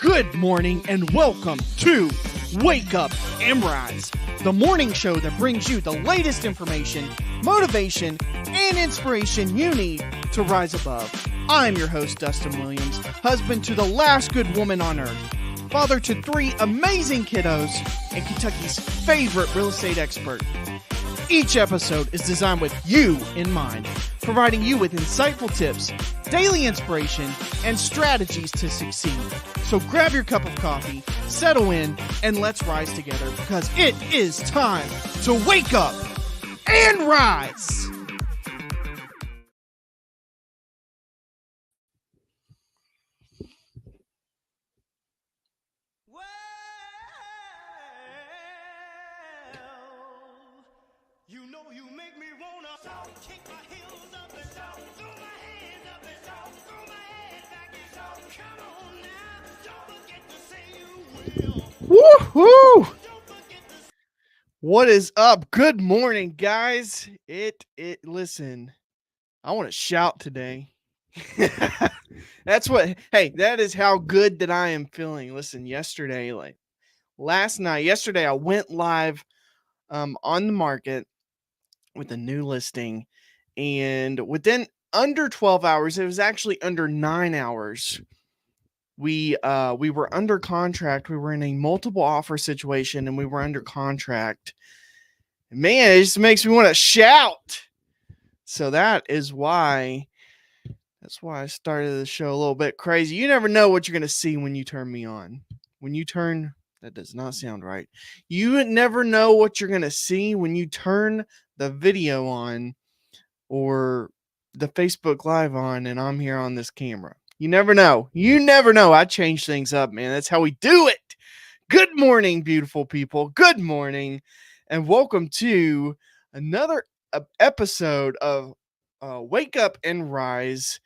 Good morning and welcome to Wake Up and Rise, the morning show that brings you the latest information, motivation, and inspiration you need to rise above. I'm your host, Dustin Williams, husband to the last good woman on earth, father to 3 amazing kiddos, and Kentucky's favorite real estate expert. Each episode is designed with you in mind, providing you with insightful tips, daily inspiration, and strategies to succeed. So grab your cup of coffee, settle in, and let's rise together because it is time to wake up and rise. You know you make me wanna kick my heels up and throw my hands up and throw my head back and come on now. Don't forget to say you will. Woohoo! What is up? Good morning, guys. Listen, I want to shout today. That is how good that I am feeling. Listen, yesterday I went live on the market with a new listing, and within under 12 hours, it was actually under 9 hours. We were under contract. We were in a multiple offer situation, and we were under contract. Man, it just makes me want to shout. So that's why I started the show a little bit crazy. You never know what you're going to see when you turn me on. That does not sound right. You never know what you're going to see when you turn the video on or the Facebook Live on and I'm here on this camera. You never know. I change things up, man. That's how we do it. Good morning, beautiful people. Good morning. And welcome to another episode of Wake Up and Rise,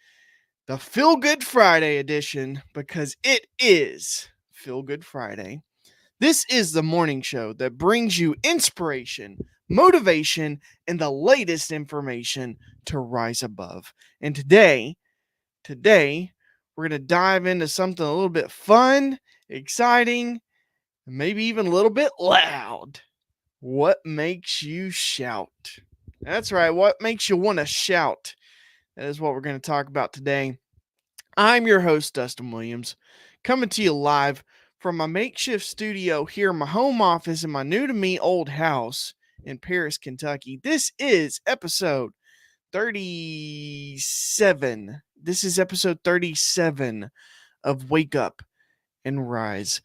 the Feel Good Friday edition, because it is Feel Good Friday. This is the morning show that brings you inspiration, motivation, and the latest information to rise above. And today, we're going to dive into something a little bit fun, exciting, and maybe even a little bit loud. What makes you shout? That's right. What makes you want to shout? That is what we're going to talk about today. I'm your host, Dustin Williams, coming to you live from my makeshift studio here in my home office in my new to me old house in Paris, Kentucky. This is episode 37. This is episode 37 of Wake Up and Rise.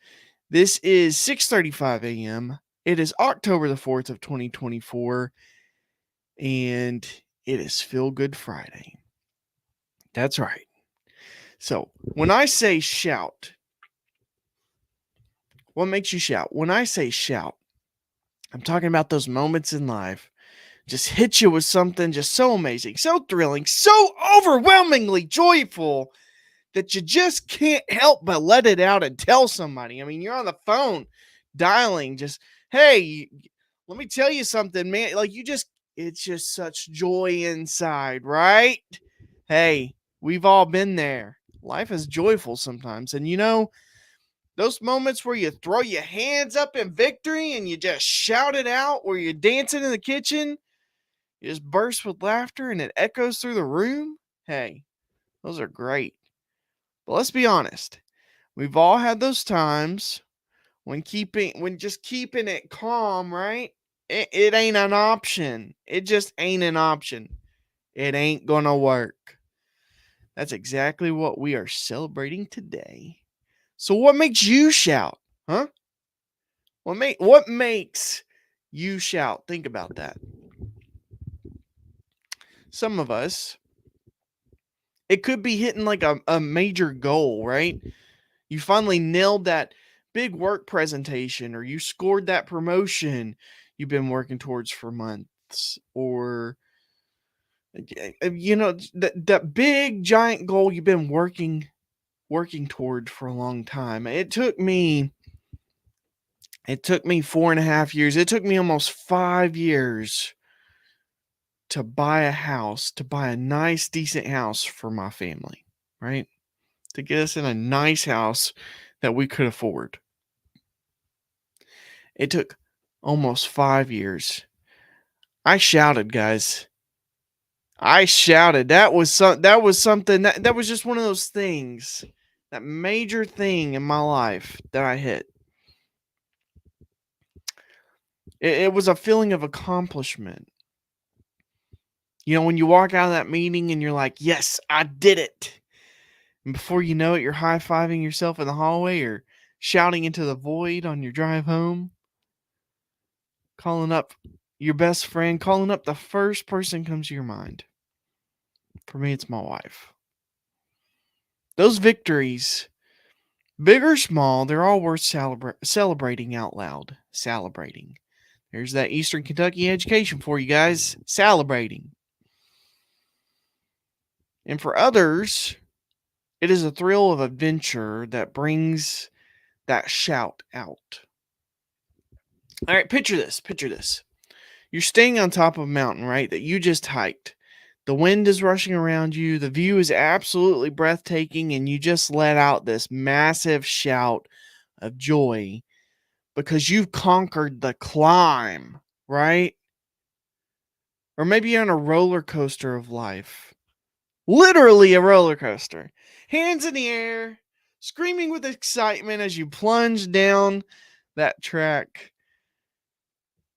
This is 6:35 a.m. It is October the 4th of 2024, and it is Feel Good Friday. That's right. So, when I say shout, what makes you shout? When I say shout, I'm talking about those moments in life. Just hit you with something just so amazing, so thrilling, so overwhelmingly joyful that you just can't help but let it out and tell somebody. I mean, you're on the phone dialing, just, hey, let me tell you something, man. It's just such joy inside, right? Hey, we've all been there. Life is joyful sometimes. And those moments where you throw your hands up in victory and you just shout it out, where you're dancing in the kitchen, you just burst with laughter and it echoes through the room. Hey, those are great. But let's be honest. We've all had those times when just keeping it calm, right? It ain't an option. It just ain't an option. It ain't gonna work. That's exactly what we are celebrating today. So what makes you shout? Huh? What makes you shout? Think about that. Some of us, it could be hitting like a major goal, right? You finally nailed that big work presentation, or you scored that promotion you've been working towards for months, or that big giant goal you've been working toward for a long time. It took me 4.5 years. It took me almost 5 years to buy a nice, decent house for my family, right? To get us in a nice house that we could afford. It took almost 5 years. I shouted, guys. I shouted. That was something that was just one of those things. That major thing in my life that I hit. It was a feeling of accomplishment. You know, when you walk out of that meeting and you're like, yes, I did it. And before you know it, you're high-fiving yourself in the hallway or shouting into the void on your drive home, calling up your best friend, calling up the first person comes to your mind. For me, it's my wife. Those victories, big or small, they're all worth celebrating out loud. Celebrating. There's that Eastern Kentucky education for you guys. Celebrating. And for others, it is a thrill of adventure that brings that shout out. All right, picture this. Picture this. You're staying on top of a mountain, right? That you just hiked. The wind is rushing around you. The view is absolutely breathtaking, and you just let out this massive shout of joy because you've conquered the climb, right? Or maybe you're on a roller coaster of life. Literally a roller coaster. Hands in the air, screaming with excitement as you plunge down that track.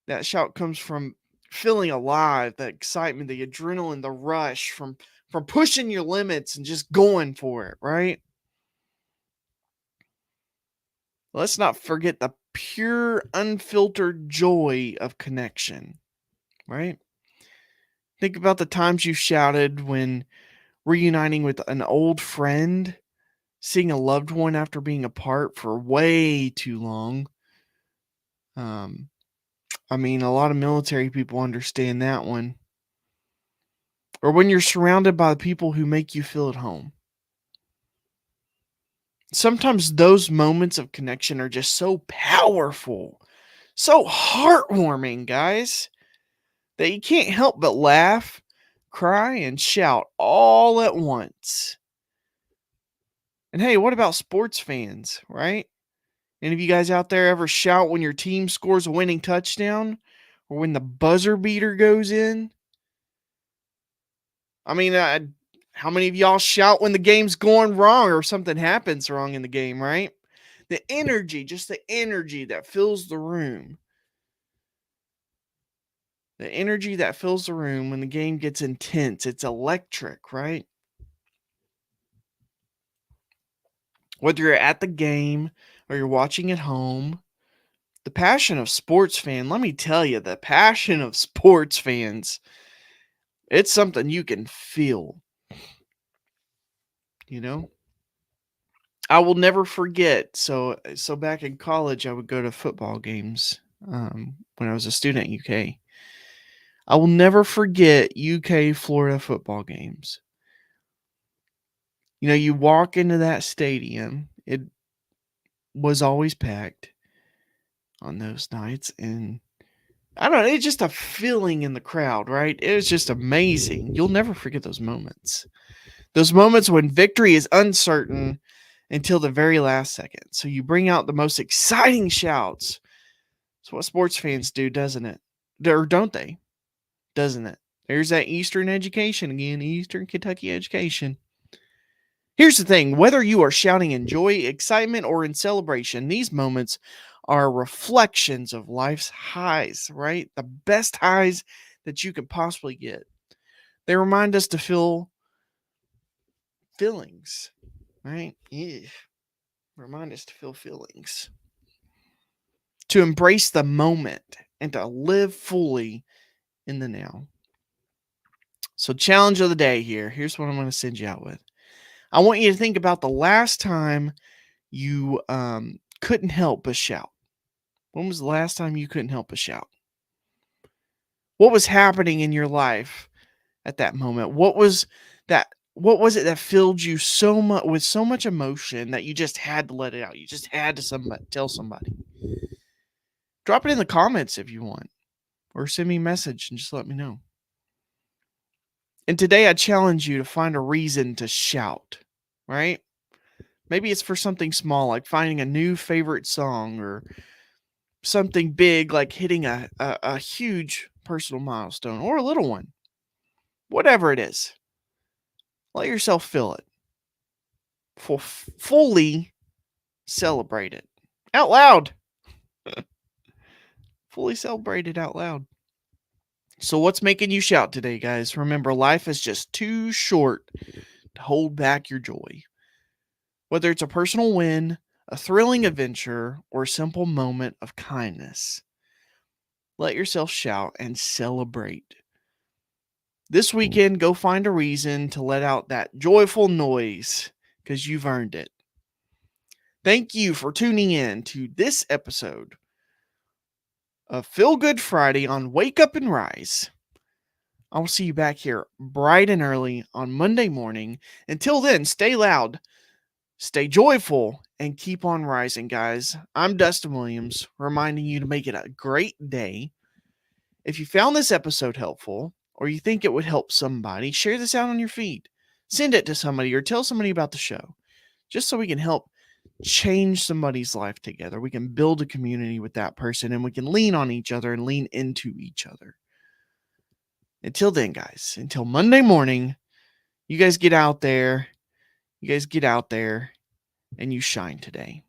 That shout comes from feeling alive, the excitement, the adrenaline, the rush from pushing your limits and just going for it, right? Let's not forget the pure, unfiltered joy of connection, right? Think about the times you shouted when reuniting with an old friend, seeing a loved one after being apart for way too long. I mean, a lot of military people understand that one. Or when you're surrounded by the people who make you feel at home. Sometimes those moments of connection are just so powerful, so heartwarming, guys, that you can't help but laugh, cry, and shout all at once. And hey, what about sports fans, right? Any of you guys out there ever shout when your team scores a winning touchdown or when the buzzer beater goes in? I mean, how many of y'all shout when the game's going wrong or something happens wrong in the game, right? The energy, just the energy that fills the room. The energy that fills the room when the game gets intense. It's electric, right? Whether you're at the game or you're watching at home, the passion of sports fan, let me tell you, the passion of sports fans, it's something you can feel. You know? I will never forget. So back in college, I would go to football games when I was a student at UK. I will never forget UK Florida football games. You know, you walk into that stadium, it was always packed on those nights, and I don't know, it's just a feeling in the crowd, right? It was just amazing. You'll never forget those moments. Those moments when victory is uncertain until the very last second. So you bring out the most exciting shouts. It's what sports fans do, doesn't it? Or don't they? Doesn't it? There's that Eastern education again, Eastern Kentucky education. Here's the thing, whether you are shouting in joy, excitement, or in celebration, these moments are reflections of life's highs, right? The best highs that you could possibly get. They remind us to feel feelings, right? Yeah. Remind us to feel feelings. To embrace the moment and to live fully in the now. So, challenge of the day here. Here's what I'm going to send you out with. I want you to think about the last time you couldn't help but shout. When was the last time you couldn't help but shout? What was happening in your life at that moment? What was that? What was it that filled you so much with so much emotion that you just had to let it out? You just had to tell somebody. Drop it in the comments if you want, or send me a message and just let me know. And today I challenge you to find a reason to shout, right? Maybe it's for something small, like finding a new favorite song, or something big, like hitting a huge personal milestone, or a little one. Whatever it is, let yourself feel it. Fully celebrate it. Out loud. Fully celebrate it out loud. So what's making you shout today, guys? Remember, life is just too short to hold back your joy. Whether it's a personal win, a thrilling adventure, or a simple moment of kindness, let yourself shout and celebrate. This weekend, go find a reason to let out that joyful noise, because you've earned it. Thank you for tuning in to this episode of Feel Good Friday on Wake Up and Rise. I will see you back here bright and early on Monday morning. Until then, stay loud, stay joyful, and keep on rising, guys. I'm Dustin Williams, reminding you to make it a great day. If you found this episode helpful, or you think it would help somebody, share this out on your feed. Send it to somebody or tell somebody about the show, just so we can help change somebody's life together. We can build a community with that person, and we can lean on each other and lean into each other. Until then, guys, until Monday morning, you guys get out there. You guys get out there and you shine today.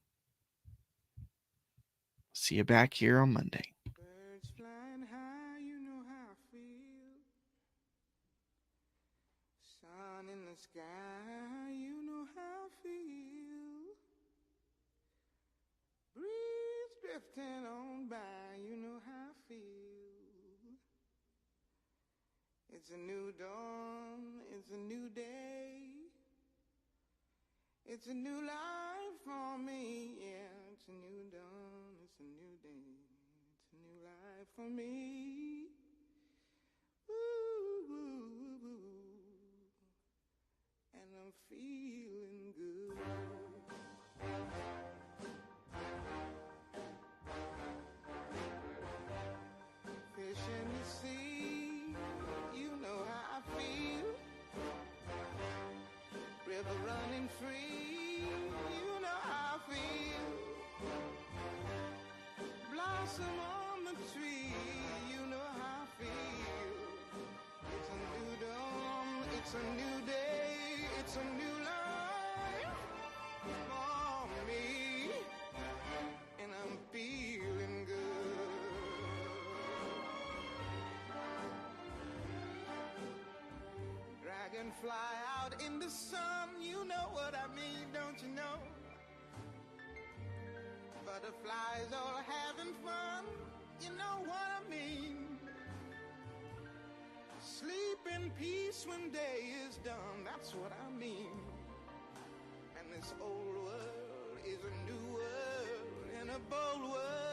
See you back here on Monday. Birds flying high, you know how I feel. Sun in the sky, you know how I feel. Breeze drifting on by, you know how I feel. It's a new dawn, it's a new day. It's a new life for me, yeah. It's a new dawn, it's a new day. It's a new life for me. Ooh, ooh, ooh. And I'm feeling good. Fish in the sea, you know how I feel. River running free, you know how I feel. Blossom on the tree, you know how I feel. It's a new dawn, it's a new day, it's a new life for me. And I'm feeling good. Dragonfly out in the sun, you know what I mean, don't you know? Butterflies all having fun, you know what I mean. Sleep in peace when day is done, that's what I mean. And this old world is a new world, and a bold world